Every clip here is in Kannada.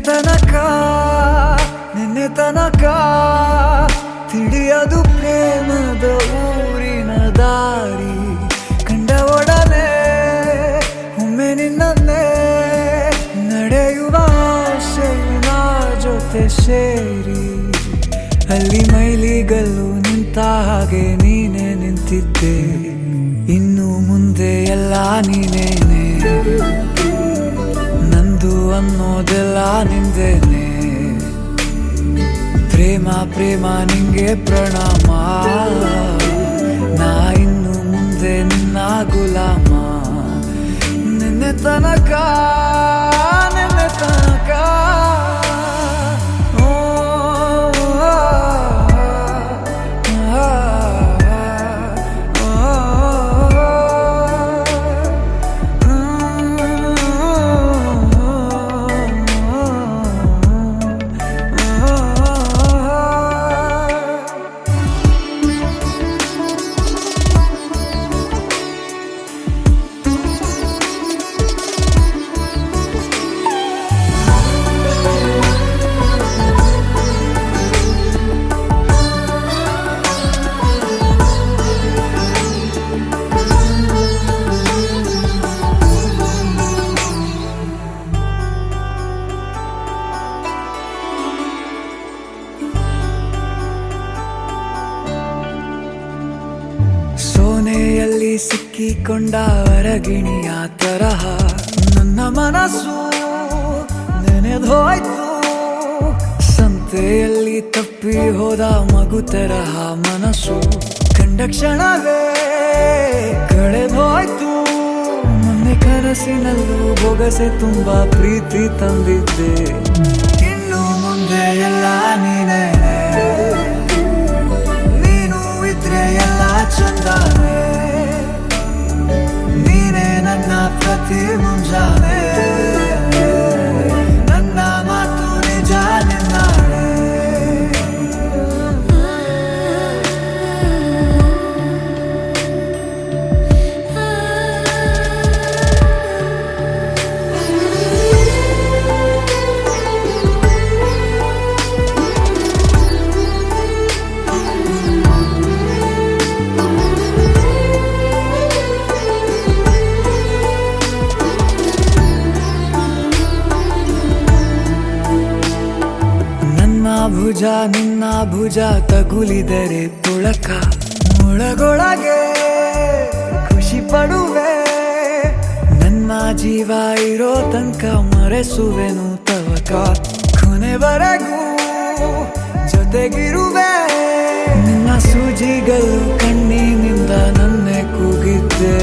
ತನಕ ನಿನ್ನೆ ತನಕ ತಿಳಿಯದು ಪ್ರೇಮದ ಊರಿನ ದಾರಿ ಕಂಡ ಒಡನೆ ಒಮ್ಮೆ ನಿನ್ನೇ ನಡೆಯುವ ಆಸೆಯ ಜೊತೆ ಸೇರಿ ಅಲ್ಲಿ ಮೈಲಿಗಲ್ಲು ನಿಂತ ಹಾಗೆ ನೀನೆ ನಿಂತಿದ್ದೆ ಇನ್ನು ಮುಂದೆ ಎಲ್ಲ ನೀನೇನೆ ನಂದು ಅನ್ನೋದೆಲ್ಲ ನಿಂದೇನೆ ಪ್ರೇಮ ಪ್ರೇಮ ನಿಂಗೆ ಪ್ರಣಾಮ ನಾ ಇನ್ನು ಮುಂದೆ ನಿನ್ನ ಗುಲಾಮ ನಿನ್ನೆ ತನಕ ನಿನ್ನೆ ತನಕ ಸೋನೆಯಲ್ಲಿ ಸಿಕ್ಕಿಕೊಂಡ ಹೊರಗಿಣಿಯ ತರಹ ನನ್ನ ಮನಸ್ಸು ನೆನೆದೋಯ್ತು ಸಂತೆಯಲ್ಲಿ ತಪ್ಪಿ ಹೋದ ಮಗು ತರಹ ಮನಸ್ಸು ಕಂಡ ಕ್ಷಣವೇ ಕಳೆದೋಯ್ತು ಮೊನ್ನೆ ಕನಸಿನಲ್ಲೂ ಬೊಗಸೆ ತುಂಬಾ ಪ್ರೀತಿ ತಂದಿದ್ದೆ ಇನ್ನು ಮುಂದೆ ಎಲ್ಲ ನೀನೇ ಎಲ್ಲ ಚಂದಾನೆ ನೀನೇ ನನ್ನ ಪ್ರತಿ ಮುಂಜಾನೆ ನನ್ನ ಮಾತು ನಿಜ ನಿನ್ನಾಳೆ ಭುಜ ನಿನ್ನ ಭುಜ ತಗುಲಿದರೆ ತುಳಕ ಮುಳಗೊಳಗೆ ಖುಷಿ ಪಡುವೆ ನನ್ನ ಜೀವ ಇರೋ ತನಕ ಮರೆಸುವೆನು ತವಕ ಕೊನೆವರೆಗೂ ಜೊತೆಗಿರುವೆ ನಿನ್ನ ಸೂಜಿಗಳು ಕಣ್ಣಿನಿಂದ ನನ್ನೆ ಕೂಗಿದ್ದೆ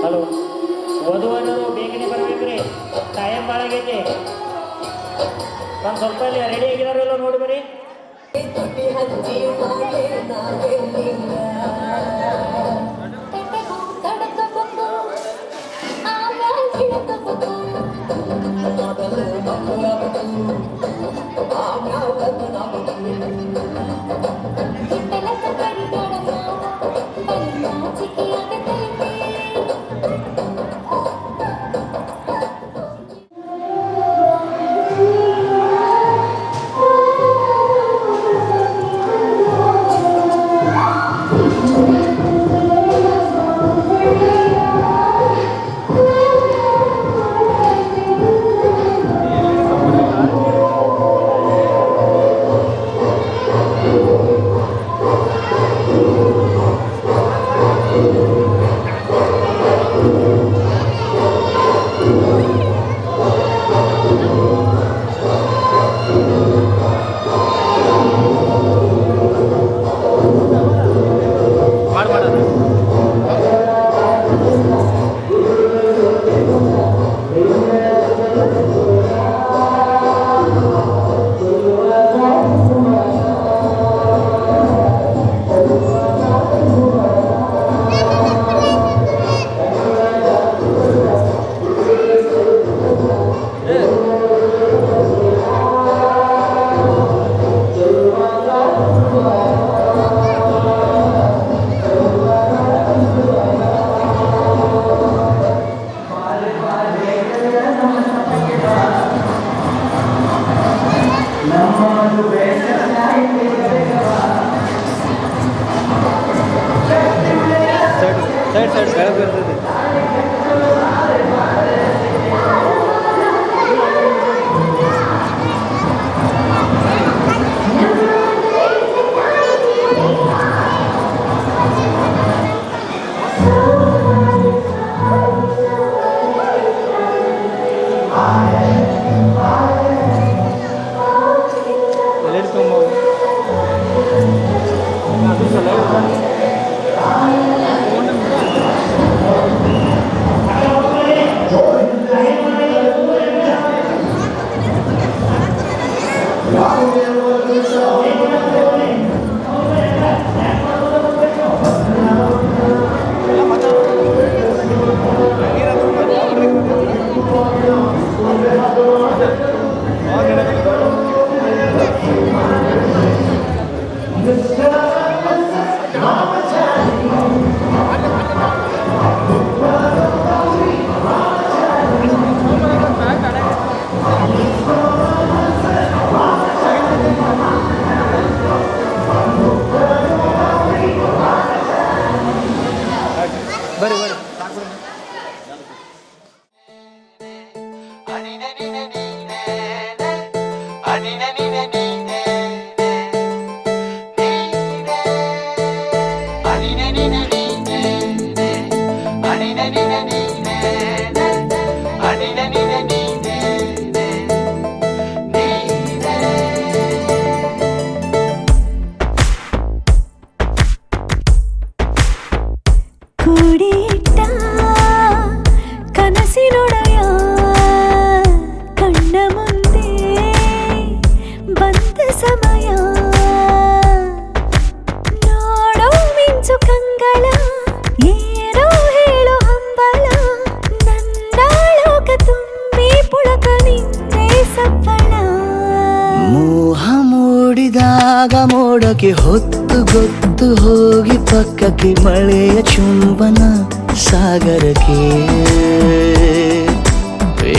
ಹಲೋ, ವಧುವರರು ಬೇಗನೆ ಬರ್ಬೇಕ್ರಿ, ಟೈಮ್ ಭಾಳ ಆಗೈತಿ. ಒಂದು ಸ್ವಲ್ಪ ಇಲ್ಲಿ ರೆಡಿ ಆಗಿದಾರೆಲ್ಲ ನೋಡಿ ಬರ್ರಿ. ಸಮಯ ನೋಡೋ ಮಿಂಚು ಕಂಗಳ ಏನೋ ಹೇಳೋ ಹಂಬಲ ನನ್ನ ಲೋಕ ತುಂಬಿ ಪುಳಕ ನಿಂತೆ ಸಫಲ ಮೋಹ ಮೂಡಿದಾಗ ಮೋಡಕ್ಕೆ ಹೊತ್ತು ಗೊತ್ತು ಹೋಗಿ ಪಕ್ಕಕ್ಕೆ ಮಳೆಯ ಚುಂಬನ ಸಾಗರಕ್ಕೆ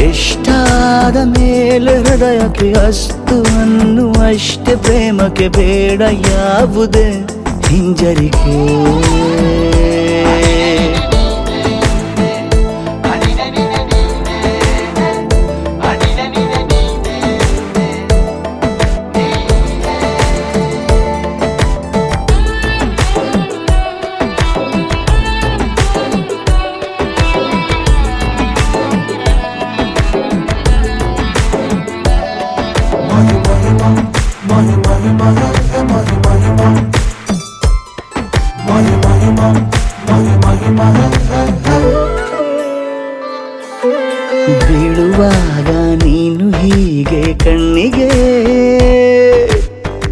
ಇಷ್ಟಾದ ಮೇಲೆ ಹೃದಯಕ್ಕೆ ಅಸ್ತು ಅನ್ನುವಷ್ಟೇ ಪ್ರೇಮಕ್ಕೆ ಬೇಡ ಯಾವುದೇ ಹಿಂಜರಿಕೆ ಬೀಳುವಾಗ ನೀನು ಹೀಗೆ ಕಣ್ಣಿಗೆ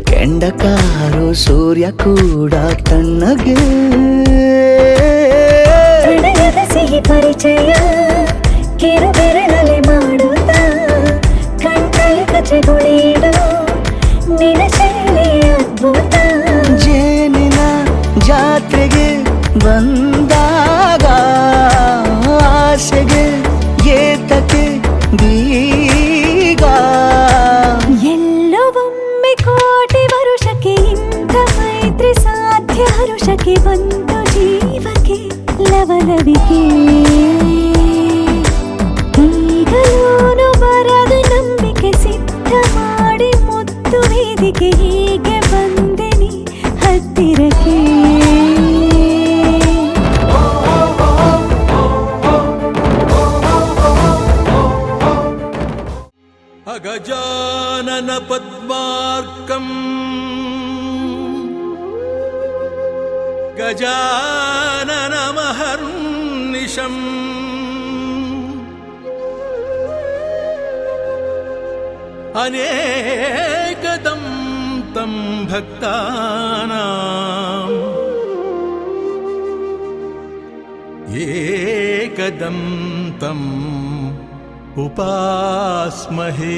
ಕೆಂಡಕಾರೋ ಸೂರ್ಯ ಕೂಡ ತಣ್ಣಗೆ ಪ್ರಣಯದ ಸಿಹಿ ಪರಿಚಯ ಕಿರು ಬೆರಳಲ್ಲಿ ಮಾಡುತ್ತ ಕಣ್ಣಲ್ಲಿ ಕಚಗುಳಿಡು ನಿನ ಶೈಲಿ ಅದ್ಭುತ ಜೇನಿನ ಜಾತ್ರೆಗೆ ಬಂದಾಗ ಆಸೆಗೆ ಏತಕ್ಕೆ ಬೀಗ ಎಲ್ಲೋ ಒಮ್ಮೆ ಕೋಟಿ ವರುಷಕ್ಕೆ ಇಂಥ ಮೈತ್ರಿ ಸಾಧ್ಯ ಹರುಷಕ್ಕೆ ಬಂತು ಜೀವಕ್ಕೆ ಲವಲವಿಕೆ ಈಗಲೂನು ಬರದ ನಂಬಿಕೆ ಸಿದ್ಧ ಮಾಡಿ ಮುತ್ತು ವೇದಿಕೆ ಹೀಗೆ ಬಂದೆನಿ ಹತ್ತಿರಕ್ಕೆ ಅಗಜಾನನ ಪದ್ಮಾರ್ಕಂ ಗಜಾನನ ಮಹರ್ನಿಶಂ ಅನೇಕದಂ ತಂ ಭಕ್ತಾನಾಂ ಏಕದಂ ತಂ ಉಪಾಸ್ಮಹೇ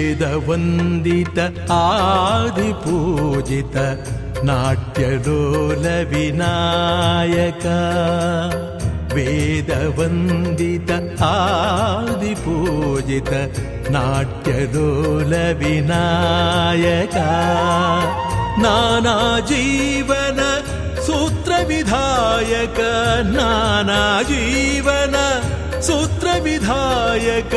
ವೇದವಂದಿತ ಆದಿಪೂಜಿತ ನಾಟ್ಯಲೋಲ ವಿನಾಯಕ ವೇದವಂದಿತ ಆದಿಪೂಜಿತ ನಾಟ್ಯಲೋಲ ವಿನಾಯಕ ನಾನಾ ಜೀವನ ಸೂತ್ರ ವಿಧಾಯಕ ನಾನಾ ಜೀವನ ಸೂತ್ರ ವಿಧಾಯಕ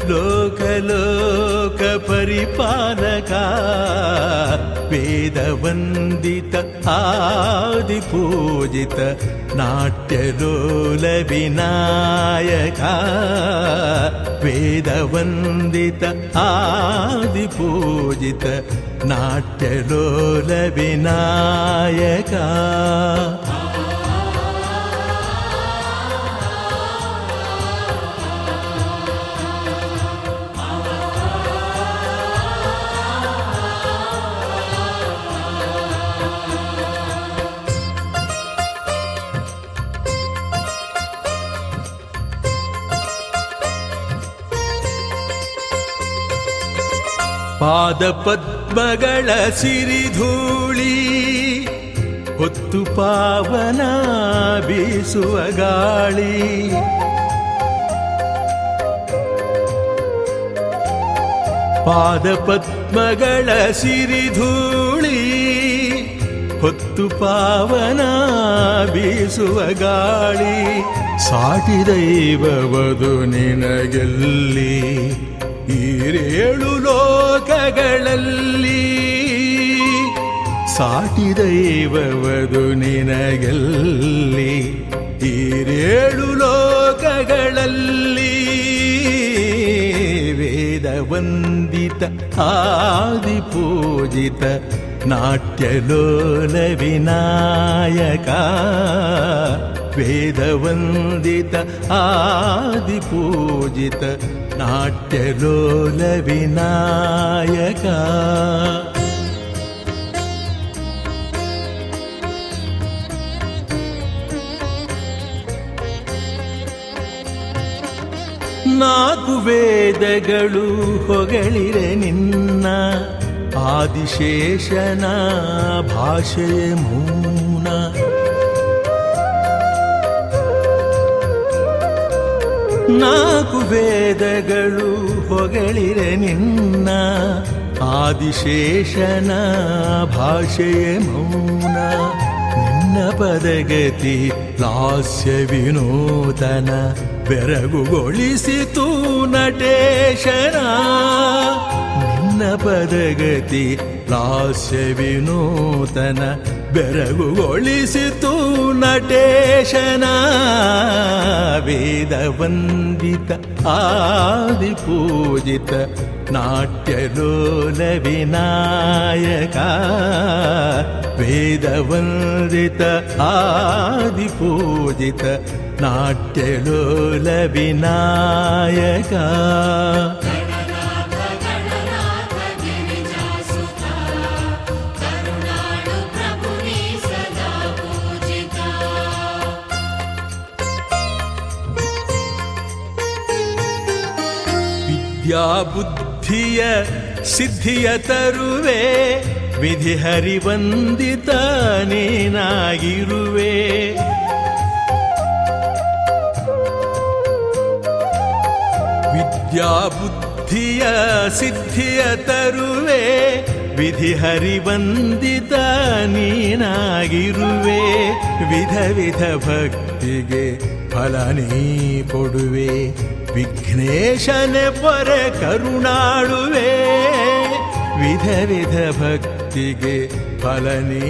ಲೋಕಲೋಕ ಪರಿಪಾಲಕ ವೇದವಂದಿತ ಆದಿಪೂಜಿತ ನಾಟ್ಯಲೋಲ ವಿನಾಯಕ ವೇದವಂದಿತ ಆದಿಪೂಜಿತ ನಾಟ್ಯಲೋಲ ವಿನಾಯಕ ಪಾದಪದ್ಮಗಳ ಸಿರಿಧೂಳಿ ಹೊತ್ತು ಪಾವನ ಬೀಸುವ ಗಾಳಿ ಪಾದಪದ್ಮಗಳ ಸಿರಿಧೂಳಿ ಹೊತ್ತು ಪಾವನ ಬೀಸುವ ಗಾಳಿ ಸಾಟಿ ದೈವವದು ನಿನಗೆಲ್ಲಿ ಈರೇಳು ಲೋಕಗಳಲ್ಲಿ ಸಾಟಿ ದೈವವದು ನಿನಗೆಲ್ಲಿ ಈರೇಳು ಲೋಕಗಳಲ್ಲಿ ವೇದ ವಂದಿತ ಆದಿಪೂಜಿತ ನಾಟ್ಯಲೋಲ ವಿನಾಯಕ ವೇದ ವಂದಿತ ಆದಿಪೂಜಿತ ನಾಟ್ಯಲೋಲ ವಿನಾಯಕ ನಾಲ್ಕು ವೇದಗಳು ಹೊಗಳಿರೆ ನಿನ್ನ ಆದಿಶೇಷನ ಭಾಷೆಯ ಮೌನ ನಾಲ್ಕು ವೇದಗಳು ಹೊಗಳಿರೆ ನಿನ್ನ ಆದಿಶೇಷನ ಭಾಷೆಯ ಮೌನ ನಿನ್ನ ಪದಗತಿ ಲಾಸ್ಯ ವಿನೂತನ ಬೆರಗುಗೊಳಿಸಿತು ನಟೇಶನ ನಿನ್ನ ಪದಗತಿ ಲಾಸ್ಯ ವಿನೂತನ ಬೆರಗುಗೊಳಿಸಿತು ನಟೇಶನ ವೇದ ವಂದಿತ ಆದಿಪೂಜಿತ ನಾಟ್ಯಲೋಲ ವಿನಾಯಕ ವೇದ ವಂದಿತ ಆದಿಪೂಜಿತ ನಾಟ್ಯಲೋಲ ವಿನಾಯಕ ವಿದ್ಯಾ ಬುದ್ಧಿಯ ಸಿದ್ಧಿಯ ತರುವೆ ವಿಧಿ ಹರಿವಂದಿತ ನೀನಾಗಿರುವೆ ವಿದ್ಯಾ ಬುದ್ಧಿಯ ಸಿದ್ಧಿಯ ತರುವೆ ವಿಧಿ ಹರಿವಂದಿತ ನೀನಾಗಿರುವೆ ವಿಧ ವಿಧ ಭಕ್ತಿಗೆ ಫಲ ನೀ ಕೊಡುವೆ ವಿಘ್ನೇಶನೆ ಪೊರೆ ಕರುಣಾಳುವೆ ವಿಧ ವಿಧ ಭಕ್ತಿಗೆ ಫಲ ನೀ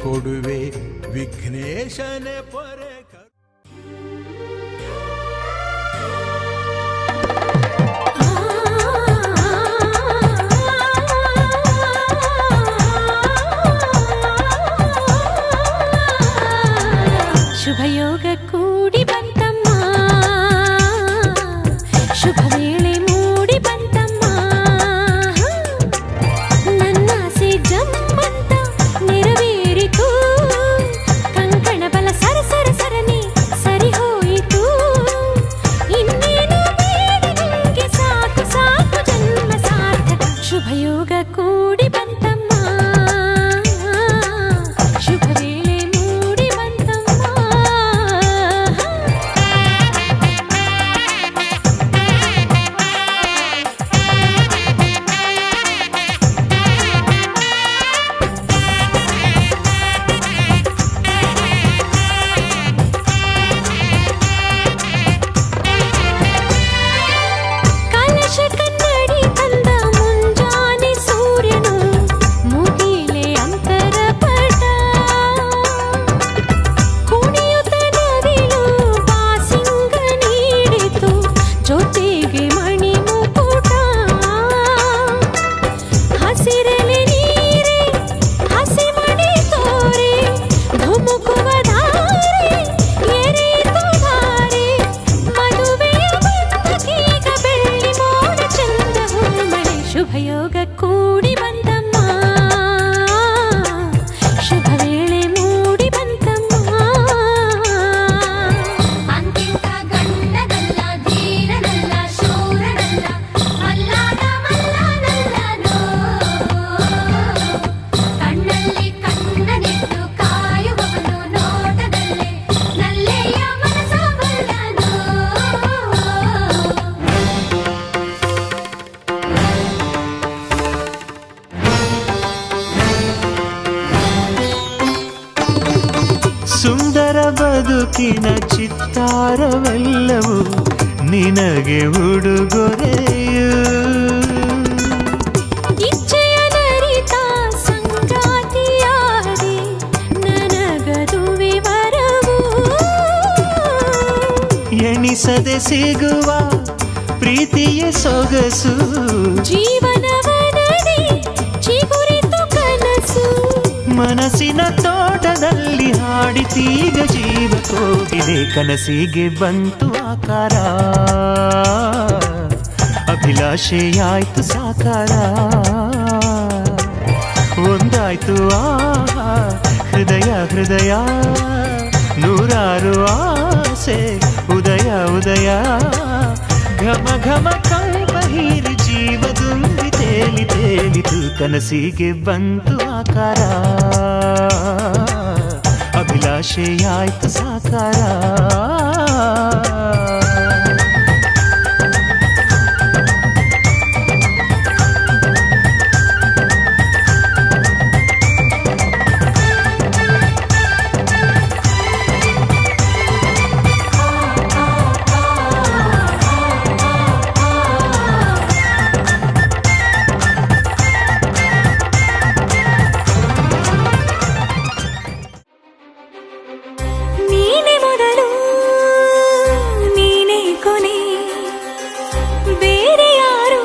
ಕೊಡುವೆ ವಿಘ್ನೇಶನೆ ಪೊರೆ ಶುಭಯೋಗ ಕೂಡಿ ಬಂತಮ್ಮ ಶುಭ ವೇಳೆ ಮೂಡಿ ಬಂತಮ್ಮ ನನ್ನಾಸೆ ಜಮ್ಮಂತ ನೆರವೇರಿತು ಕಂಕಣ ಬಲ ಸರ ಸರ ಸರನೆ ಸರಿ ಹೋಯಿತು ಇನ್ನೇನು ಬೇಡ ನಿಂಗೆ ಸಾಕು ಸಾಕು ಜನ್ಮ ಸಾರ್ಥಕ ಶುಭಯೋಗ ಕೂಡಿ ಬಂತಮ್ಮ ಶುಭ ವೇಳೆ ಮೂಡಿ ಬಂತಮ್ಮ ಕಲಶ ಕನ್ನಡಿ ತಂದ ಮುಂಜಾನೆ ಸೂರ್ಯನು ಮುಗಿಲೆ ಅಂತರ ಪಟ ಕುಣಿಯುತ್ತ ನವಿಲು ಬಾಸಿಂಗ ನೀಡಿತು ಜೊತೆಗೆ ಮಣಿ ಮುಕುಟ ಹಸಿರಲೆ ನೀರೆ ಹಸಿ ಮಣಿ ತೋರೆ ಧುಮುಕುವ ಧಾರೆ ಎರೆಯಿತು ಧಾರೆ ಮದುವೆಯ ಬಂಧಕೀಗ ಬೆಳ್ಳಿ ಮೋಡ ಚಂದ ಹೂಮಳೆ ಶುಭಯೋಗ ಕೂಡಿ ಬಂತಮ್ಮ ಶುಭ ವೇಳೆ ಮೂಡಿ ಬಂತಮ್ಮ ಅಂತಿಂತ ಗಂಡನಲ್ಲ ಧೀರನಲ್ಲ ಶೂರನಲ್ಲ ಮಲ್ಲಾದ ಮಲ್ಲನಲ್ಲನೋ ಕಣ್ಣಲ್ಲಿ ಕಣ್ಣನಿಟ್ಟು ಕಾಯುವವನು ನೋಟದಲ್ಲೇ ನಲ್ಲೆಯ ಮನಸ ಬಲ್ಲನೋ ಸುಂದರ ಬದುಕಿನ ಚಿತ್ತಾರವೆಲ್ಲವೂ ನಿನಗೆ ಉಡುಗೊರೆಯು ಇಚ್ಛೆಯ ನರಿತ ಸಂಗಾತಿಯಾಗಿ ಎಣಿಸದೆ ಸಿಗುವ ಪ್ರೀತಿಯ ಸೊಗಸು, ಜೀವನವನದಿ ಚಿಗುರಿತು ಕನಸು. ಮನಸ್ಸಿನ ತೋಟದಲ್ಲಿ ಹಾಡಿತೀಗ ಜೀವ ಕೋಗಿದೆ, ಕನಸಿಗೆ ಬಂತು ಆಕಾರ, ಅಭಿಲಾಷೆಯಾಯ್ತು ಸಾಕಾರ. ಒಂದಾಯ್ತು ಆಹಾ ಹೃದಯ ಹೃದಯ, ನೂರಾರು ಆಸೆ ಉದಯ ಉದಯ. ಘಮ ಘಮ ಕಂಪ ಹೀರಿ ಜೀವದುಂಬಿ ತೇಲಿ ತೇಲಿತು, ಕನಸಿಗೆ ಬಂತು ಆಕಾರ, ಅಭಿಲಾಷೆಯಾಯ್ತು ಸಾಕಾರ. ನೀನೆ ಮೊದಲು ನೀನೆ ಕೊನೆ, ಬೇರೆ ಯಾರು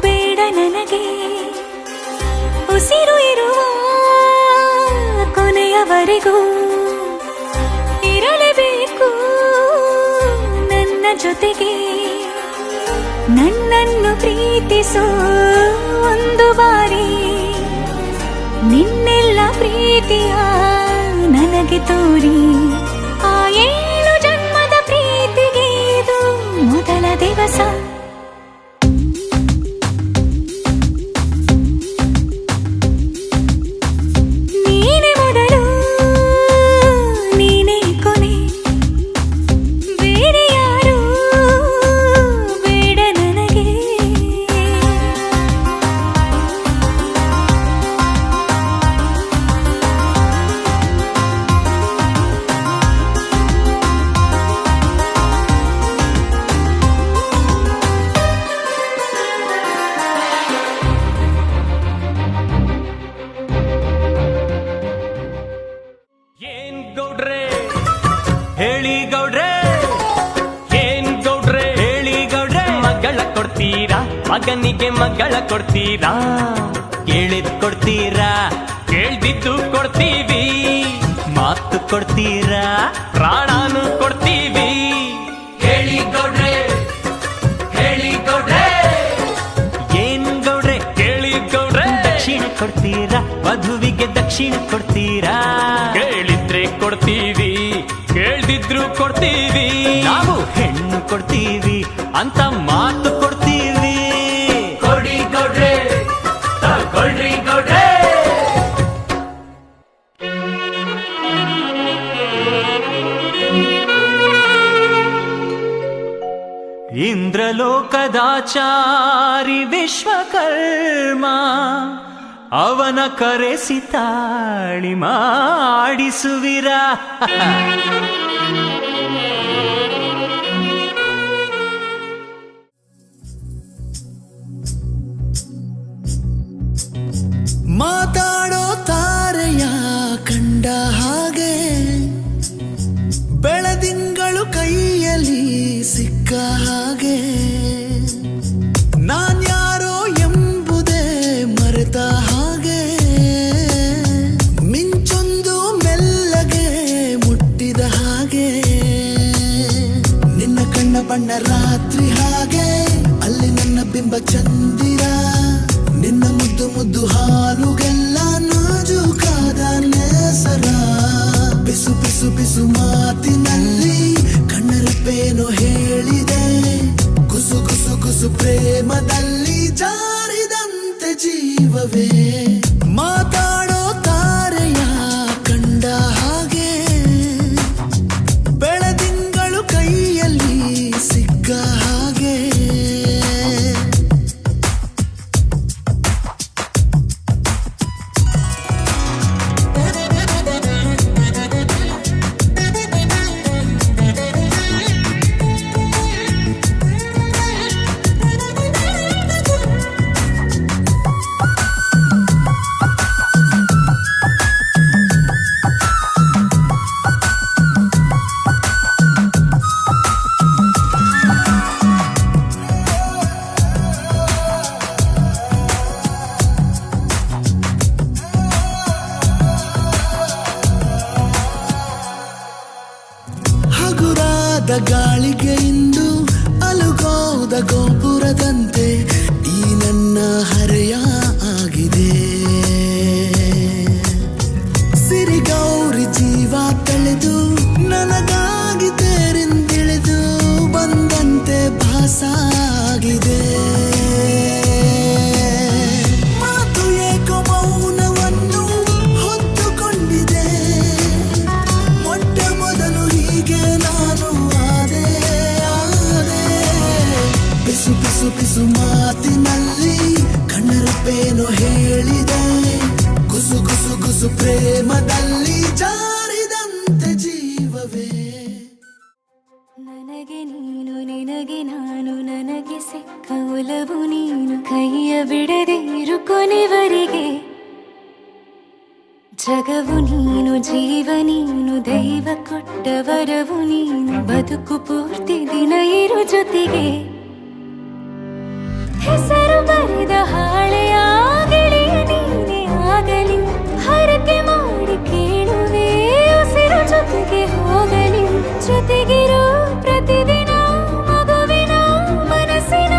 ಬೇಡ ನನಗೆ. ಉಸಿರು ಇರುವ ಕೊನೆಯವರೆಗೂ ಇರಲೇಬೇಕು ನನ್ನ ಜೊತೆಗೆ. ನನ್ನನ್ನು ಪ್ರೀತಿಸೋ ಒಂದು ಬಾರಿ, ನಿನ್ನೆಲ್ಲ ಪ್ರೀತಿಯ ನನಗೆ ತೋರಿ. ಆ 7 ಜನ್ಮದ ಪ್ರೀತಿಗೆ ಇದು ಮೊದಲ ದಿವಸ. ನೀನೆ ಮೊದಲು ನೀನೆ ಕೊನೆ, ಬೇರೆ ಯಾರು ಬೇಡ ನನಗೆ. ಏನ್ ಗೌಡ್ರೆ ಹೇಳಿ ಗೌಡ್ರೆ, ಏನ್ ಗೌಡ್ರೆ ಹೇಳಿ ಗೌಡ್ರೆ. ಮಗಳ ಕೊಡ್ತೀರಾ ಮಗನಿಗೆ, ಮಗಳ ಕೊಡ್ತೀರಾ, ಕೇಳಿದ್ ಕೊಡ್ತೀರಾ, ಕೇಳ್ದಿದ್ದು ಕೊಡ್ತೀವಿ. ಮಾತು ಕೊಡ್ತೀರಾ, ಪ್ರಾಣಾನು ಕೊಡ್ತೀವಿ. ಹೇಳಿ ಗೌಡ್ರೆ ಹೇಳಿ ಗೌಡ್ರೆ, ಏನ್ ಗೌಡ್ರೆ ಕೇಳಿ ಗೌಡ್ರೆ. ದಕ್ಷಿಣ ಕೊಡ್ತೀರಾ, ವಧುವಿಗೆ ದಕ್ಷಿಣ ಕೊಡ್ತೀರಾ, ಕೇಳಿದ್ರೆ ಕೊಡ್ತೀವಿ, ಕೇಳ್ದಿದ್ರು ಕೊಡ್ತೀವಿ. ನಾವು ಹೆಣ್ಣು ಕೊಡ್ತೀವಿ ಅಂತ ಮಾತು ಕೊಡ್ತೀವಿ. ಕೊಡಿ ಗೌಡ್ರೆ ತಗೊಳ್ರಿ ಗೌಡ್ರೆ. ಇಂದ್ರಲೋಕದಾಚಾರಿ ವಿಶ್ವಕರ್ಮ, ಅವನ ಕರೆಸಿ ತಾಳಿ ಮಾಡಿಸುವಿರ. ಮಾತಾಡೋ ತಾರೆಯ ಕಂಡ ಹಾಗೆ, ಬೆಳದಿಂಗಳು ಕೈಯಲ್ಲಿ ಸಿಕ್ಕ ಹಾಗೆ. ನಾನ್ಯಾರೋ ಎಂಬುದೇ ಮರೆತ ಹಾಗೆ, ಮಿಂಚೊಂದು ಮೆಲ್ಲಗೆ ಮುಟ್ಟಿದ ಹಾಗೆ. ನಿನ್ನ ಕಣ್ಣ ಬಣ್ಣ ರಾತ್ರಿ ಹಾಗೆ, ಅಲ್ಲಿ ನನ್ನ ಬಿಂಬ ಚಂದಿರ. ನಿನ್ನ ಮುದ್ದು ಮುದ್ದು ಹಾಲುಗೆಲ್ಲ ನಾಜೂಕಾದ ನೇಸರ. ಬಿಸು ಬಿಸು ಬಿಸು ಮಾತಿನಲ್ಲಿ ಕಣ್ಣರಪ್ಪೇನೋ ಹೇಳಿದೆ, ಕುಸು ಕುಸು ಕುಸು ಪ್ರೇಮದಲ್ಲಿ ಜಾರಿದಂತೆ ಜೀವವೇ. ಮಾತಾಡೋ ತಾರೆಯ ಕಂಡ ಹಾಗೆ, ಬೆಳದಿಂಗಳು ಕೈಯಲ್ಲಿ ಸಿಕ್ಕ ಹಾಗೆ. ಆದ ಗಾಳಿಗೆ ಇಂದು ಅಲುಗೋದ ಗೋಪುರದಂತೆ ಈ ನನ್ನ ಹರೆಯ ಆಗಿದೆ. ಸಿರಿಗೌರಿ ಜೀವ ತಳೆದು ನನಗಾಗಿ ತೇರಿಂದಿಳಿದು ಬಂದಂತೆ ಭಾಸಾಗಿದೆ. ಮಾತು ಏಕೋ ಮೌನವನ್ನು ಹೊತ್ತುಕೊಂಡಿದೆ. ಮೊಟ್ಟ ಮೊದಲು ಹೀಗೆ ನಾನು ಆದೆ. ಪಿಸು ಪಿಸು ಪಿಸು ಮಾತಿನಲ್ಲಿ ಕಣ್ಣರಪ್ಪೇನು ಹೇಳಿದೆ. ಗುಸು ಗುಸು ಗುಸು ಪ್ರೇಮದಲ್ಲಿ ಜಾರಿದಂತೆ ಜೀವವೇ. ನನಗೆ ನೀನು ನಿನಗೆ ನಾನು ನನಗೆ ಸಿಕ್ಕ ಒಲವು ನೀನು ಕೈಯ ಬಿಡದೆ ಇರು ಕೊನೆವರೆಗೆ. ಜಗವು ನೀನು ಜೀವ ನೀನು ದೈವ ಕೊಟ್ಟ ವರವು ನೀನು ಬದುಕು ಪೂರ್ತಿ ದಿನ ಇರು ಜೊತೆಗೆ. ಹೆಸರು ಬರೆದ ಹಾಳೆಯ ಗೆಳೆಯ ನೀನೇ ಆಗಲಿ ಹರಕೆ ಮಾಡಿ ಕೇಳುವೆ ಉಸಿರು ಜೊತೆಗೆ ಹೋಗಲಿ. ಜೊತೆಗಿರೋ ಪ್ರತಿದಿನ ಮಗುವಿನ ಮನಸ್ಸಿನ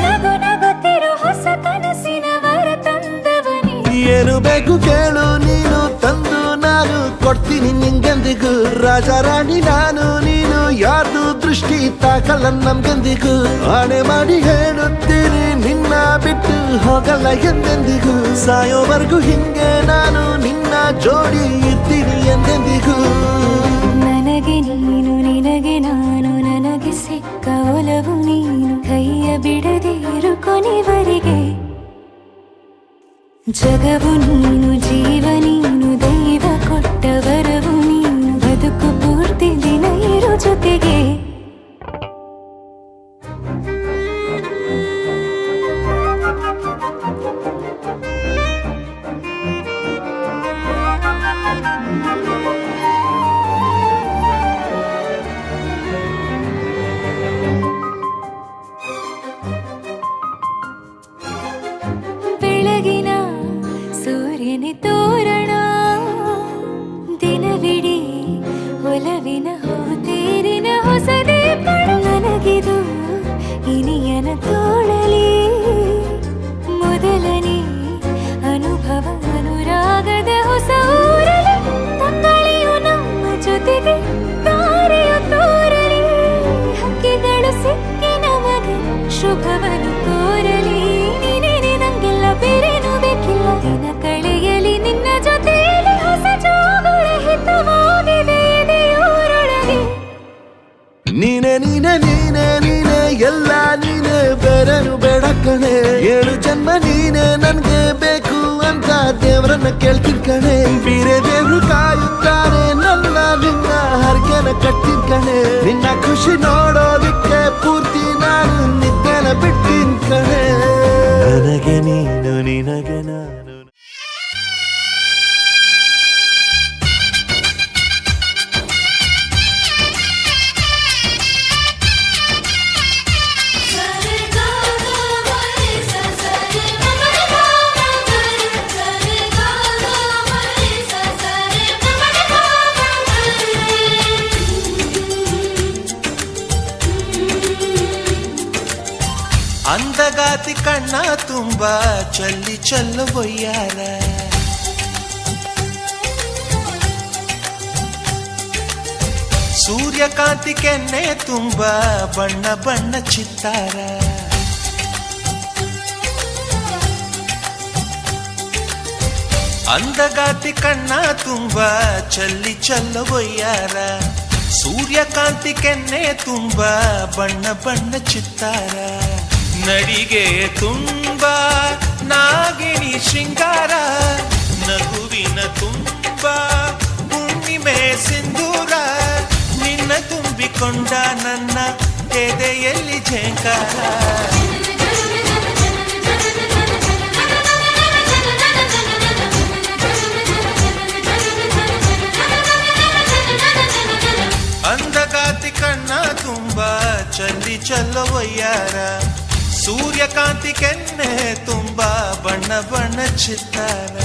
ನಗು ನಗುತ್ತಿರೋ ಹೊಸ ಕನಸಿನ ವರ ತಂದವನೇ. ಏನು ಬೇಕು ಕೇಳು ನೀನು ತಂದು ನಾನು ಕೊಡ್ತೀನಿ ನಿಂಗೆಂದಿಗೂ. ರಾಜ ರಾಣಿ ನಾನು ನೀನು ಯಾರ್ದು ದೃಷ್ಟಿ ತಾಕಲ್ಲ ನಮ್ಗೆಂದಿಗೂ. ಆಣೆ ಮಾಡಿ ಹೇಳುತ್ತೀನಿ ನಿನ್ನ ಬಿಟ್ಟು ಹೋಗಲ್ಲ ಎಂದೆಂದಿಗೂ. ಸಾಯೋವರೆಗೂ ಹಿಂಗೆ ನಾನು ನಿನ್ನ ಜೋಡಿ ಇರ್ತೀನಿ ಎಂದೆಂದಿಗೂ. ನನಗೆ ನೀನು ನಿನಗೆ ನಾನು ನನಗೆ ಸಿಕ್ಕ ಒಲವು ನೀನು ಕೈಯ ಬಿಡದೆ ಇರು ಕೊನೆವರೆಗೆ. ಜಗವು ನೀನು ಜೀವ ನೀನು ದೈವ ಕೊಟ್ಟ ವರವು ನೀನು ಬದುಕು ಪೂರ್ತಿ ದಿನ ಇರು ಜೊತೆಗೆ. ಬೆಳಗಿನ ಸೂರ್ಯನ ತೋರಣ ದಿನವಿಡೀ ಒಲವಿನ ತೇರಿನ ಹೊಸದೇ ಪಡ. ನನಗಿದು ಇನಿಯನ ತೋಳಲಿ ಮೊದಲನೇ ಅನುಭವ ಅನುರಾಗದ ಹೊಸ ಊರಲಿ. ತಂಗಳಿಯು ನಮ್ಮ ಜೊತೆಗೆ ತಾರೆಯು ತೋರಲಿ. ಹಕ್ಕಿಗಳು ಸಿಕ್ಕಿ ನಮಗೆ ಶುಭವನ್ನು ಕೋರಲಿ. ನೀನೇನೆ ನಂಗೆಲ್ಲ ಬೇರೇನು ಬೇಕಿಲ್ಲ. ದಿನ ಕಳೆಯಲಿ ನಿನ್ನ ಜೊತೆಯಲ್ಲಿ ಹೊಸ ಜೋಗುಳ ಹಿತವಾಗಿದೆ ಎದೆಯೂರೊಳಗೆ. ನೀನೆ ನೀನೆ ನೀನೆ ನೀನೆ ಎಲ್ಲ ನೀನೆ ಬೇರೆನು ಬೇಡ ಕಣೆ. 7 ಜನ್ಮ ನೀನೆ ನನ್ಗೆ ಬೇಕು ಅಂತ ದೇವರನ್ನ ಕೇಳ್ತೀನಿ ಕಣೆ. ಬೇರೆ ದೇವ್ರು ಕಾಯುತ್ತಾರೆ ನನ್ನ ನಿನ್ನ ಹರಕೆನ ಕಟ್ಟಿನ ಕಣೆ. ನಿನ್ನ ಖುಷಿ ನೋಡೋದಿಕ್ಕೆ ಪೂರ್ತಿ ನಾನು ನಿದ್ದೆನ ಬಿಟ್ಟಿನ್ ಕಣೆ. ನನಗೆ ನೀನು ನಿನಗೆ ನಾನು. ಅಂದಗಾತಿ ಕಣ್ಣ ತುಂಬ ಚಲ್ಲಿ ಚಲ್ಲುವಯ್ಯಾರ. ಸೂರ್ಯಕಾಂತಿ ಕೆನ್ನೆ ತುಂಬ ಬಣ್ಣ ಬಣ್ಣ ಚಿತ್ತಾರ. ಅಂದಗಾತಿ ಕಣ್ಣ ತುಂಬ ಚಲ್ಲಿ ಚಲ್ಲುವಯ್ಯಾರ. ಸೂರ್ಯಕಾಂತಿ ಕೆನ್ನೆ ತುಂಬ ಬಣ್ಣ ಬಣ್ಣ ಚಿತ್ತಾರ. ನಡಿಗೆ ತುಂಬ ನಾಗಿಣಿ ಶೃಂಗಾರ. ನಗುವಿನ ತುಂಬ ಹುಣ್ಣಿಮೆ ಸಿಂಧೂರ. ನಿನ್ನ ತುಂಬಿಕೊಂಡ ನನ್ನ ಎದೆಯಲ್ಲಿ ಝೇಂಕಾರ. ಅಂದಗಾತಿ ಕಣ್ಣ ತುಂಬ ಚಲ್ಲಿ ಚಲ್ಲುವಯ್ಯಾರ. ಸೂರ್ಯಕಾಂತಿ ಕೆನ್ನೆ ತುಂಬ ಬಣ್ಣ ಬಣ್ಣ ಚಿತ್ತಾರ.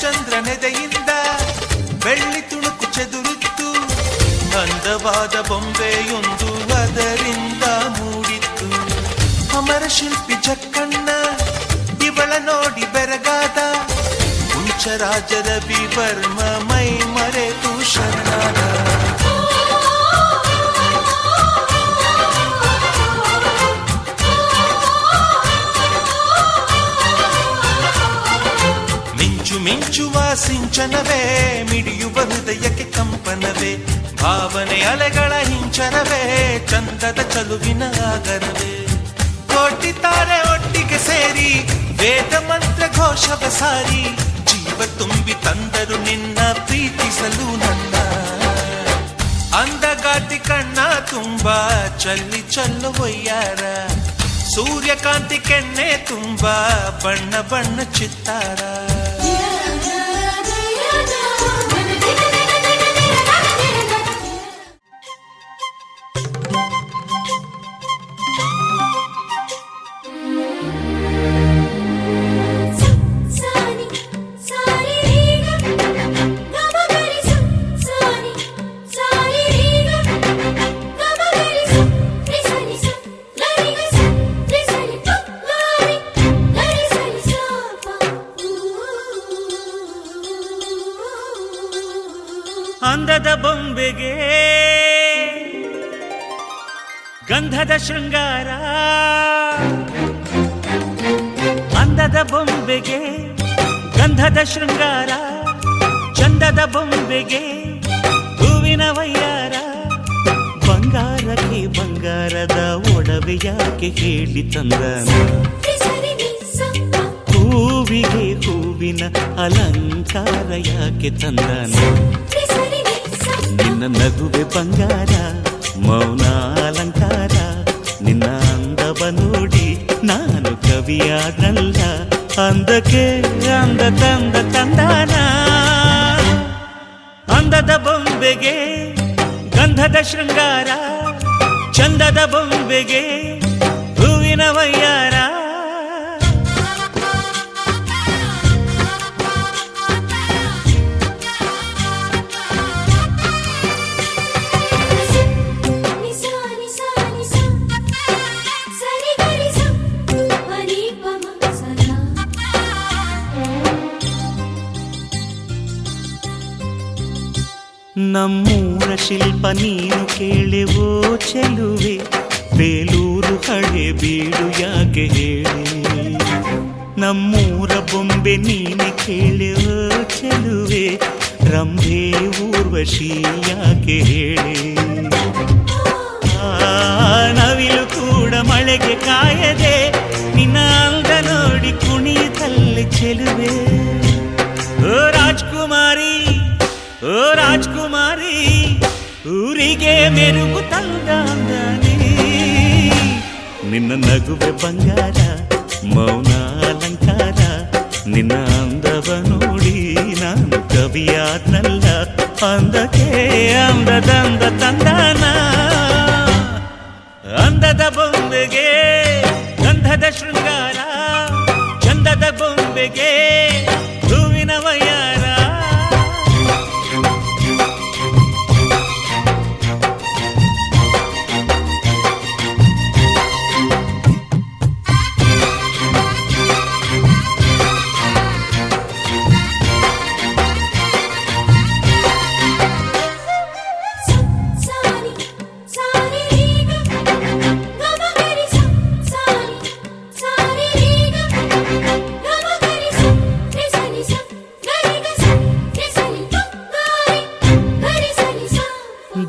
ಚಂದ್ರನೆದೆಯಿಂದ ಬೆಳ್ಳಿ ತುಣುಕು ಚೆದುರಿತ್ತು, ಅಂದವಾದ ಬೊಂಬೆಯೊಂದು ಅದರಿಂದ ಮೂಡಿತ್ತು. ಅಮರ ಶಿಲ್ಪಿ ಜಕ್ಕಣ್ಣ ಇವಳ ನೋಡಿ ಬೆರಗಾದ, ಹುಂಚರಾಜ ರವಿ ವರ್ಮ ಮೈ ಮರೆತು ಶರಣಾದ. ಮಿಂಚುವ ಸಿಂಚನವೇ, ಮಿಡಿಯುವ ಹೃದಯಕ್ಕೆ ಕಂಪನವೇ, ಭಾವನೆ ಅಲೆಗಳ ಹಿಂಚನವೇ, ಚಂದದ ಚಲುವಿನ ಆಗರವೇ. ಕೋಟಿ ತಾರೆ ಒಟ್ಟಿಗೆ ಸೇರಿ ವೇದ ಮಂತ್ರ ಘೋಷವ ಸಾರಿ, ಜೀವ ತುಂಬಿ ತಂದರು ನಿನ್ನ ಪ್ರೀತಿಸಲು ನನ್ನ. ಅಂದಗಾತಿ ಕಣ್ಣ ತುಂಬ ಚಲ್ಲಿ ಚಲ್ಲು ಒಯ್ಯಾರ, ಸೂರ್ಯಕಾಂತಿ ಕೆನ್ನೆ ತುಂಬ ಬಣ್ಣ ಬಣ್ಣ ಚಿತ್ತಾರ. ಅಂದದ ಬೊಂಬೆಗೆ ಗಂಧದ ಶೃಂಗಾರ, ಅಂದದ ಬೊಂಬೆಗೆ ಗಂಧದ ಶೃಂಗಾರ, ಚಂದದ ಬೊಂಬೆಗೆ ಹೂವಿನ ವಯ್ಯಾರ. ಬಂಗಾರಕ್ಕೆ ಬಂಗಾರದ ಒಡವೆ ಯಾಕೆ ಹೇಳಿ ತಂದನ, ಹೂವಿಗೆ ಹೂವಿನ ಅಲಂಕಾರ ಯಾಕೆ ತಂದನ. ನಿನ್ನ ನಗುವೆ ಬಂಗಾರ, ಮೌನ ಅಲಂಕಾರ, ನಿನ್ನ ಅಂದವ ನೋಡಿ ನಾನು ಕವಿಯಾದಲ್ಲ. ಅಂದಕ್ಕೆ ಅಂದ ತಂದ ತಂದಾನ, ಅಂದದ ಬೊಂಬೆಗೆ ಗಂಧದ ಶೃಂಗಾರ, ಚಂದದ ಬೊಂಬೆಗೆ ಹೂವಿನ ವಯ್ಯಾರ. ನಮ್ಮೂರ ಶಿಲ್ಪ ನೀನು ಕೇಳೆವೋ ಚೆಲುವೆ, ಬೇಲೂರು ಹಳೆ ಬೀಡು ಯಾಕೆ ಹೇಳಿ. ನಮ್ಮೂರ ಬೊಂಬೆ ನೀನೆ ಕೇಳೆವೋ ಚೆಲುವೆ, ರಂಭೆ ಊರ್ವಶಿ ಯಾಕೆ ಹೇಳಿ. ನವಿಲು ಕೂಡ ಮಳೆಗೆ ಕಾಯದೆ ನಿನ್ನ ಅಂದ ನೋಡಿ ಕುಣಿತಲ್ಲಿ ಚೆಲುವೆ. ಓ ರಾಜ್ಕುಮಾರಿ, ಓ ರಾಜ್ಕುಮಾರಿ, ಊರಿಗೆ ಮೆರುಗು ತಂದಾನೆ. ನಿನ್ನ ನಗುವೆ ಬಂಗಾರ, ಮೌನ ಅಲಂಕಾರ, ನಿನ್ನ ಅಂದವ ನೋಡಿ ನಾನು ಕವಿಯಾದಲ್ಲ. ಅಂದಕ್ಕೆ ಅಂದದಂದ ತಂದಾನ, ಅಂದದ ಬೊಂಬೆಗೆ ಗಂಧದ ಶೃಂಗಾರ, ಚಂದದ ಬೊಂಬೆಗೆ ಹೂವಿನ ವಯ್ಯಾರ.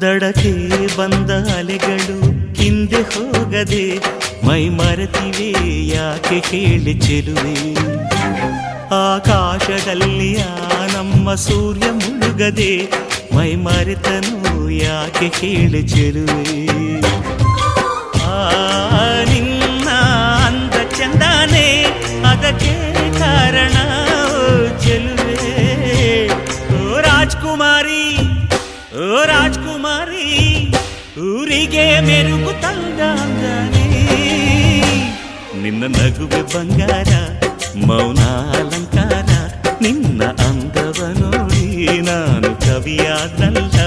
ದಡಕ್ಕೆ ಬಂದ ಅಲೆಗಳು ಹಿಂದೆ ಹೋಗದೆ ಮೈ ಮರೆತಿವೆ ಯಾಕೆ ಕೇಳಿ ಚೆಲುವೆ ಆಕಾಶದಲ್ಲಿ ನಮ್ಮ ಸೂರ್ಯ ಮುಳುಗದೆ ಮೈ ಮರೆತನು ಯಾಕೆ ಕೇಳಿ ಚೆಲುವೆ ನಿನ್ನ ಅಂದ ಚಂದಾನೆ ಅದಕ್ಕೆ ಕಾರಣ ಚೆಲುವೆ ಓ ರಾಜ್ಕುಮಾರಿ ಊರಿಗೆ ಮೆರುಗು ತಂದಾನೆ ನಿನ್ನ ನಗುವೆ ಬಂಗಾರ ಮೌನ ಅಲಂಕಾರ ನಿನ್ನ ಅಂದವ ನೋಡಿ ನಾನು ಕವಿಯಾದಲ್ಲ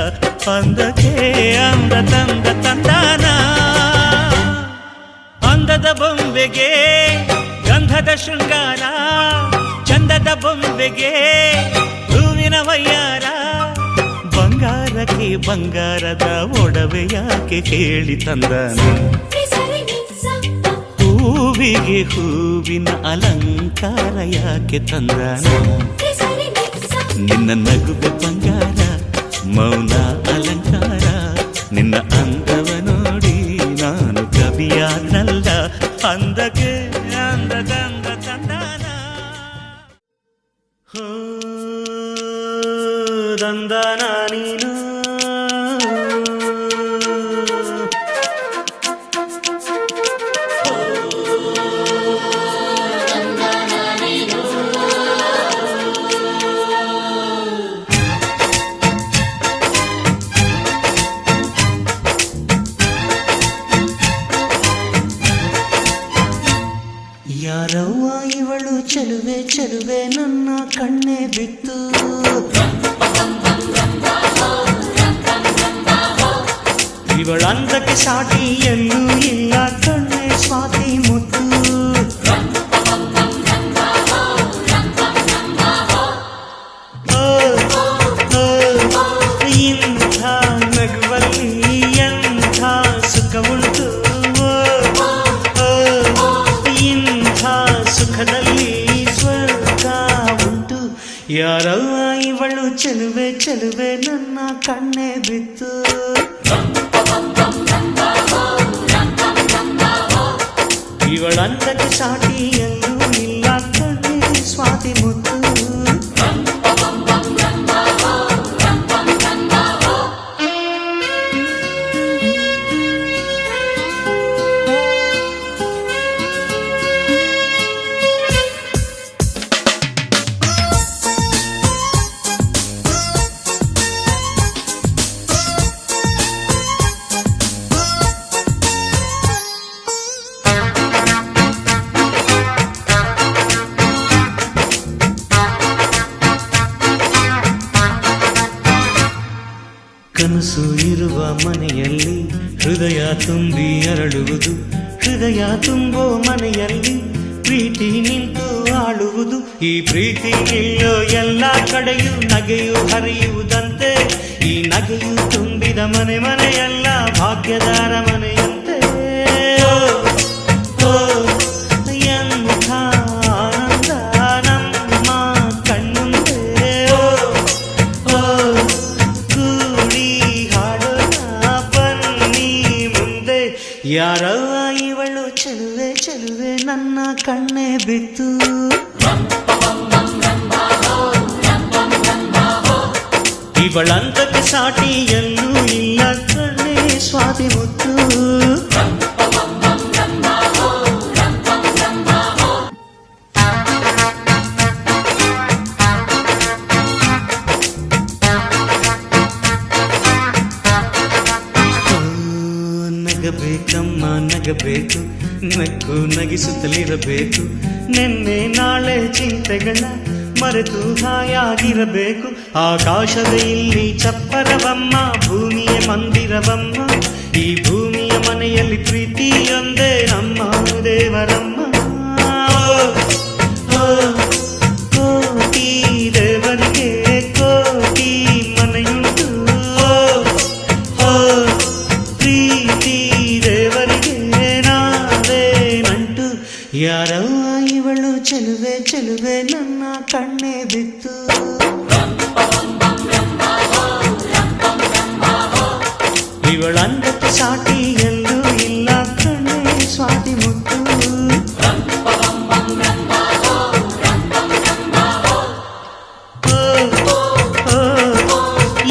ಅಂದಕ್ಕೆ ಅಂದ ತಂದ ತಂದಾನ ಅಂದದ ಬೊಂಬೆಗೆ ಗಂಧದ ಶೃಂಗಾರ ಚಂದದ ಬೊಂಬೆಗೆ ಹೂವಿನ ವಯ್ಯಾರ ಬಂಗಾರಕ್ಕೆ ಬಂಗಾರದ ಒಡವೆ ಯಾಕೆ ಕೇಳಿ ತಂದನು ಹೂವಿಗೆ ಹೂವಿನ ಅಲಂಕಾರ ಯಾಕೆ ತಂದನು ನಿನ್ನ ನಗುವೆ ಬಂಗಾರ ಮೌನ ಅಲಂಕಾರ ನಿನ್ನ ಅಂದವ ನೋಡಿ ನಾನು ಕವಿಯಾದಲ್ಲ ಅಂದಕ್ಕೆ ಅಂದದಂದ ತಂದಾನ ಹೋ ದಂದನ ನೀನು ಯಾರವ್ವ ಇವಳು ಚೆಲುವೆ ಚೆಲುವೆ ನನ್ನ ಕಣ್ಣೆ ಬಿತ್ತು ಇವಳಂದಕ್ಕೆ ಸಾಟಿ ಎಲ್ಲೂ ಇಲ್ಲ ಕಣ್ಣೆ ಸ್ವಾತಿ ಮುತ್ತು ಇಂಥ ನಗುವಲ್ಲಿ ಎಂಥ ಸುಖ ಉಂಟು ಸುಖದಲ್ಲಿ ಸ್ವರ್ಗ ಉಂಟು ಯಾರವ್ವ ಇವಳು ಚೆಲುವೆ ಚೆಲುವೆ ನನ್ನ ಕಣ್ಣೆ ಬಿತ್ತು ಇವಳಂದಕ್ಕೆ ಸಾಟಿ ಎಲ್ಲೂ ಇಲ್ಲ ಕಣ್ಣೆ ಸ್ವಾತಿ ಮುತ್ತು ಕನಸು ಇರುವ ಮನೆಯಲ್ಲಿ ಹೃದಯ ತುಂಬಿ ಅರಳುವುದು ಹೃದಯ ತುಂಬೋ ಮನೆಯಲ್ಲಿ ಪ್ರೀತಿ ನಿಂತು ಆಳುವುದು ಈ ಪ್ರೀತಿ ಇಲ್ಲೋ ಎಲ್ಲ ಕಡೆಯೂ ನಗೆಯು ಹರಿಯುವುದಂತೆ ಈ ನಗೆಯು ತುಂಬಿದ ಮನೆ ಮನೆಯೆಲ್ಲ ಭಾಗ್ಯದಾರ ಮನೆಯಂತೆ ಎಂಥ ಆನಂದ ನಮ್ಮ ಕಣ್ಣುಂದೆ ಯಾರವ್ವ ಇವಳು ಚೆಲುವೆ ಚೆಲುವೆ ನನ್ನ ಕಣ್ಣೆ ಬಿತ್ತು ಇವಳಂದಕ್ಕೆ ಸಾಟಿ ಎಲ್ಲೂ ಇಲ್ಲ ಕಣ್ಣೆ ಸ್ವಾತಿ ಮುತ್ತು ನಗಬೇಕಮ್ಮ ನಗಬೇಕು ನಕ್ಕು ನಗಿಸುತ್ತಲಿರಬೇಕು ನಿನ್ನೆ ನಾಳೆ ಚಿಂತೆಗಳ ಮರೆತು ಹಾಯಾಗಿರಬೇಕು ಆಕಾಶದ ಇಲ್ಲಿ ಚಪ್ಪರವಮ್ಮ ಭೂಮಿಯ ಮಂದಿರವಮ್ಮ ಈ ಭೂಮಿಯ ಮನೆಯಲ್ಲಿ ಪ್ರೀತಿಯೊಂದೇ ನಮ್ಮ ದೇವರಮ್ಮ ಕೋಟಿ ದೇವರಿಗೆ ಕೋಟಿ ಮನೆಯುಂಟು ಪ್ರೀತಿ ದೇವರಿಗೆ ನಾವೇ ನಂಟು ಯಾರವ್ವ ಇವಳು ಚೆಲುವೆ ಚೆಲುವೆ ನನ್ನ ಕಣ್ಣೆ ಬಿತ್ತು ಇವಳಂದಕ್ಕೆ ಸಾಟಿ ಎಲ್ಲೂ ಇಲ್ಲ ಕಣ್ಣೆ ಸ್ವಾತಿ ಮುತ್ತು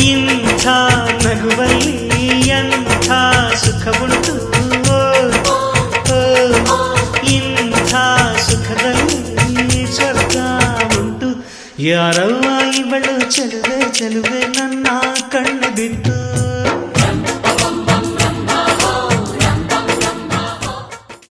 ಇಂಥ ನಗುವಲ್ಲಿ ಎಂಥ ಸುಖವುಂಟು ಇಂಥ ಸುಖದಲ್ಲಿ ಸ್ವರ್ಗ ಉಂಟು ಯಾರವ್ವ ಇವಳು ಚೆಲುವೆ ಚೆಲುವೆ